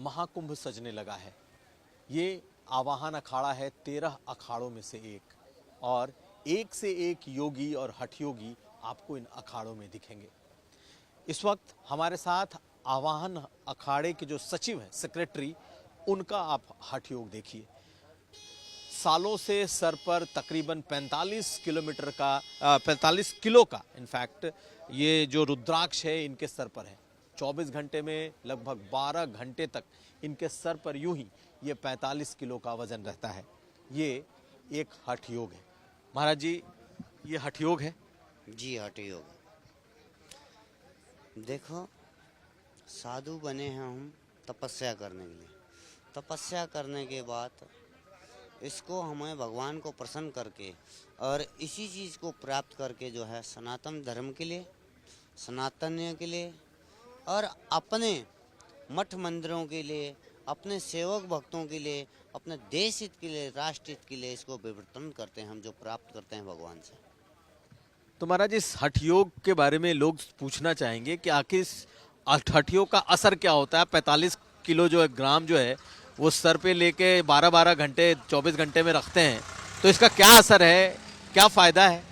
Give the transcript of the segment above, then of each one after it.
महाकुंभ सजने लगा है। ये आवाहन अखाड़ा है 13 अखाड़ों में से एक, और एक से एक योगी और हठ योगी आपको इन अखाड़ों में दिखेंगे। इस वक्त हमारे साथ आवाहन अखाड़े के जो सचिव हैं, सेक्रेटरी, उनका आप हठ योग देखिए। सालों से सर पर तकरीबन 45 किलोमीटर का 45 किलो का इनफैक्ट ये जो रुद्राक्ष है इनके सर पर है। 24 घंटे में लगभग 12 घंटे तक इनके सर पर यूं ही ये 45 किलो का वजन रहता है। ये एक हठ योग है। महाराज जी, ये हठ योग है? जी, हठ योग। देखो, साधु बने हैं हम तपस्या करने के लिए। तपस्या करने के बाद इसको हमें भगवान को प्रसन्न करके और इसी चीज़ को प्राप्त करके जो है सनातन धर्म के लिए, सनातनियों के लिए और अपने मठ मंदिरों के लिए, अपने सेवक भक्तों के लिए, अपने देश हित के लिए, राष्ट्र हित के लिए इसको विवर्तन करते हैं हम, जो प्राप्त करते हैं भगवान से। तो महाराज, इस हठ योग के बारे में लोग पूछना चाहेंगे कि आखिर इस हठ योग का असर क्या होता है? 45 किलो जो है, ग्राम जो है, वो सर पे लेके 12-12 घंटे 24 घंटे में रखते हैं, तो इसका क्या असर है, क्या फायदा है?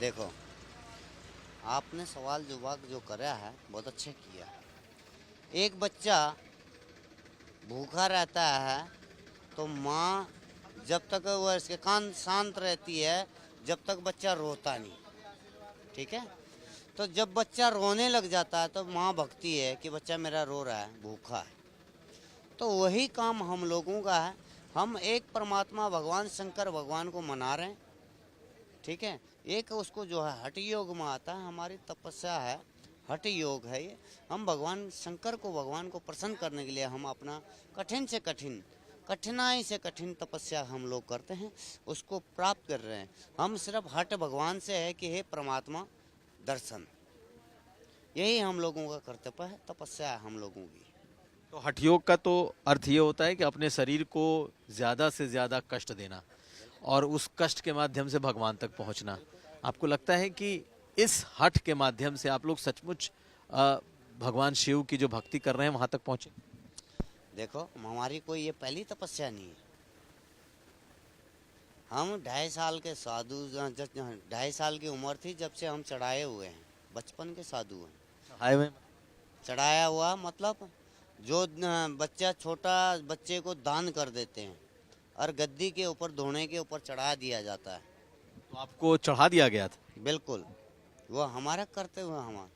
देखो, आपने सवाल जवाब जो करा है बहुत अच्छे किया। एक बच्चा भूखा रहता है तो माँ जब तक वह इसके कान शांत रहती है, जब तक बच्चा रोता नहीं, ठीक है। तो जब बच्चा रोने लग जाता है तो माँ भगती है कि बच्चा मेरा रो रहा है, भूखा है। तो वही काम हम लोगों का है। हम एक परमात्मा भगवान शंकर भगवान को मना रहे हैं, ठीक है। एक उसको जो है हठ योग में आता है, हमारी तपस्या है, हठ योग है ये। हम भगवान शंकर को, भगवान को प्रसन्न करने के लिए हम अपना कठिन से कठिन, कठिनाई से कठिन तपस्या हम लोग करते हैं, उसको प्राप्त कर रहे हैं। हम सिर्फ हठ भगवान से है कि हे परमात्मा दर्शन, यही हम लोगों का कर्तव्य है, तपस्या है हम लोगों की। तो हठ योग का तो अर्थ ये होता है कि अपने शरीर को ज़्यादा से ज़्यादा कष्ट देना और उस कष्ट के माध्यम से भगवान तक पहुंचना। आपको लगता है कि इस हठ के माध्यम से आप लोग सचमुच भगवान शिव की जो भक्ति कर रहे हैं वहां तक पहुंचे? देखो, हमारी कोई ये पहली तपस्या नहीं है। हम 2.5 साल के साधु, 2.5 साल की उम्र थी जब से हम चढ़ाए हुए हैं, बचपन के साधु हैं। आए हुए चढ़ाया हुआ मतलब जो बच्चा, छोटा बच्चे को दान कर देते हैं और गद्दी के ऊपर, धोने के ऊपर चढ़ा दिया जाता है। तो आपको चढ़ा दिया गया था? बिल्कुल, वो हमारा कर्तव्य है हमारा।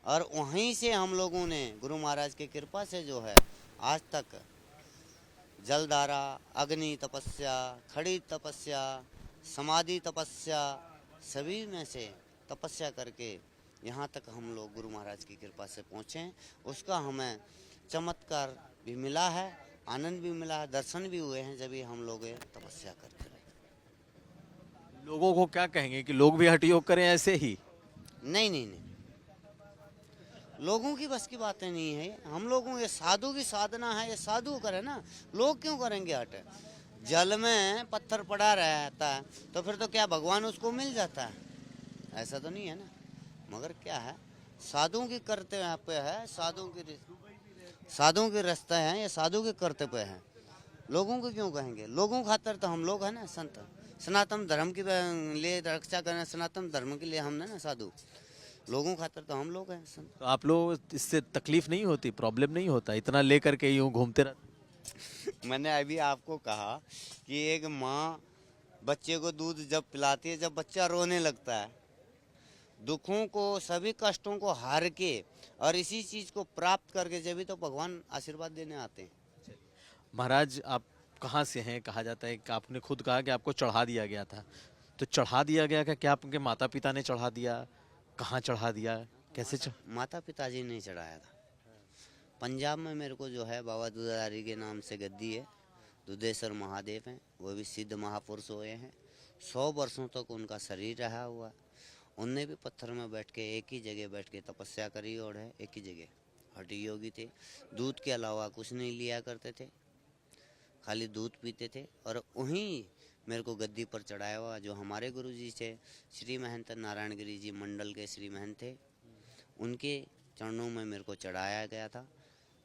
और वहीं से हम लोगों ने गुरु महाराज की कृपा से जो है आज तक जलधारा, अग्नि तपस्या, खड़ी तपस्या, समाधि तपस्या, सभी में से तपस्या करके यहाँ तक हम लोग गुरु महाराज की कृपा से पहुँचे हैं। उसका हमें चमत्कार भी मिला है, आनंद भी मिला है, दर्शन भी हुए हैं जब भी हम लोग तपस्या करते रहे। लोगों को क्या कहेंगे कि लोग भी हठ योग करें ऐसे ही? नहीं नहीं नहीं, लोगों की बस की बातें नहीं है। हम लोगों, ये साधु की साधना है, ये साधु करे ना, लोग क्यों करेंगे हठ? जल में पत्थर पड़ा रहता है तो फिर तो क्या भगवान उसको मिल जाता है? ऐसा तो नहीं है ना। मगर क्या है, साधुओं की कर्तव्य है, साधुओं के रास्ते हैं, ये साधु के कर्तव्य है। लोगों को क्यों कहेंगे? लोगों खातर तो हम लोग हैं ना संत, सनातन धर्म के लिए रक्षा करना, सनातन धर्म के लिए हमने ना साधु, लोगों खातर तो हम लोग हैं संत। तो आप लोग इससे तकलीफ नहीं होती, प्रॉब्लम नहीं होता, इतना लेकर के यूं घूमते रहते? मैंने अभी आपको कहा कि एक माँ बच्चे को दूध जब पिलाती है, जब बच्चा रोने लगता है, दुखों को, सभी कष्टों को हार के और इसी चीज़ को प्राप्त करके जब भी तो भगवान आशीर्वाद देने आते हैं। महाराज, आप कहाँ से हैं? कहा जाता है कि आपने खुद कहा कि आपको चढ़ा दिया गया था, तो चढ़ा दिया गया क्या आपके माता पिता ने चढ़ा दिया? कहाँ चढ़ा दिया, कैसे माता पिताजी ने चढ़ाया था। पंजाब में मेरे को जो है बाबा दूधाधारी के नाम से गद्दी है, दुधेश्वर महादेव हैं, वो भी सिद्ध महापुरुष हुए हैं। 100 वर्षों तक उनका शरीर रहा हुआ। उनने भी पत्थर में बैठ के, एक ही जगह बैठ के तपस्या करी और है, एक ही जगह। हठ योगी थे, दूध के अलावा कुछ नहीं लिया करते थे, खाली दूध पीते थे। और वहीं मेरे को गद्दी पर चढ़ाया हुआ जो हमारे गुरु जी थे, श्री महंत नारायण गिरी जी मंडल के श्री महंत थे, उनके चरणों में मेरे को चढ़ाया गया था।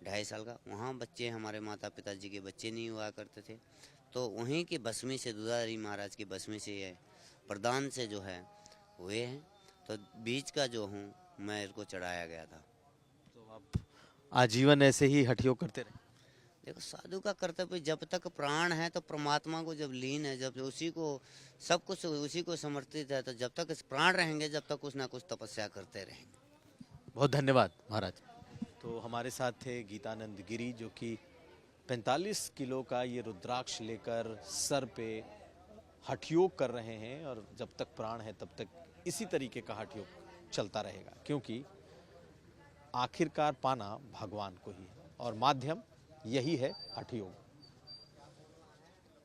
2.5 साल का। वहाँ बच्चे हमारे माता पिताजी के बच्चे नहीं हुआ करते थे, तो वहीं की भस्मी से, दुधारी महाराज की भस्मी से ये प्रदान से जो है हुए हैं। तो बीच का जो हूँ मैं इनको चढ़ाया गया था। तो आप आजीवन ऐसे ही हठयोग करते रहे? देखो, साधु का कर्तव्य जब तक प्राण है तो परमात्मा को जब लीन है, जब उसी को सब कुछ उसी को समर्पित है, तो जब तक इस प्राण रहेंगे जब तक कुछ ना कुछ तपस्या करते रहेंगे। बहुत धन्यवाद महाराज। तो हमारे साथ थे गीतानंद गिरी, जो कि 45 किलो का ये रुद्राक्ष लेकर सर पे हठयोग कर रहे हैं, और जब तक प्राण है तब तक इसी तरीके का हठयोग चलता रहेगा, क्योंकि आखिरकार पाना भगवान को ही है और माध्यम यही है हठयोग।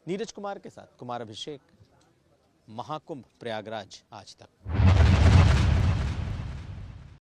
नीरज कुमार के साथ कुमार अभिषेक, महाकुंभ प्रयागराज आज तक।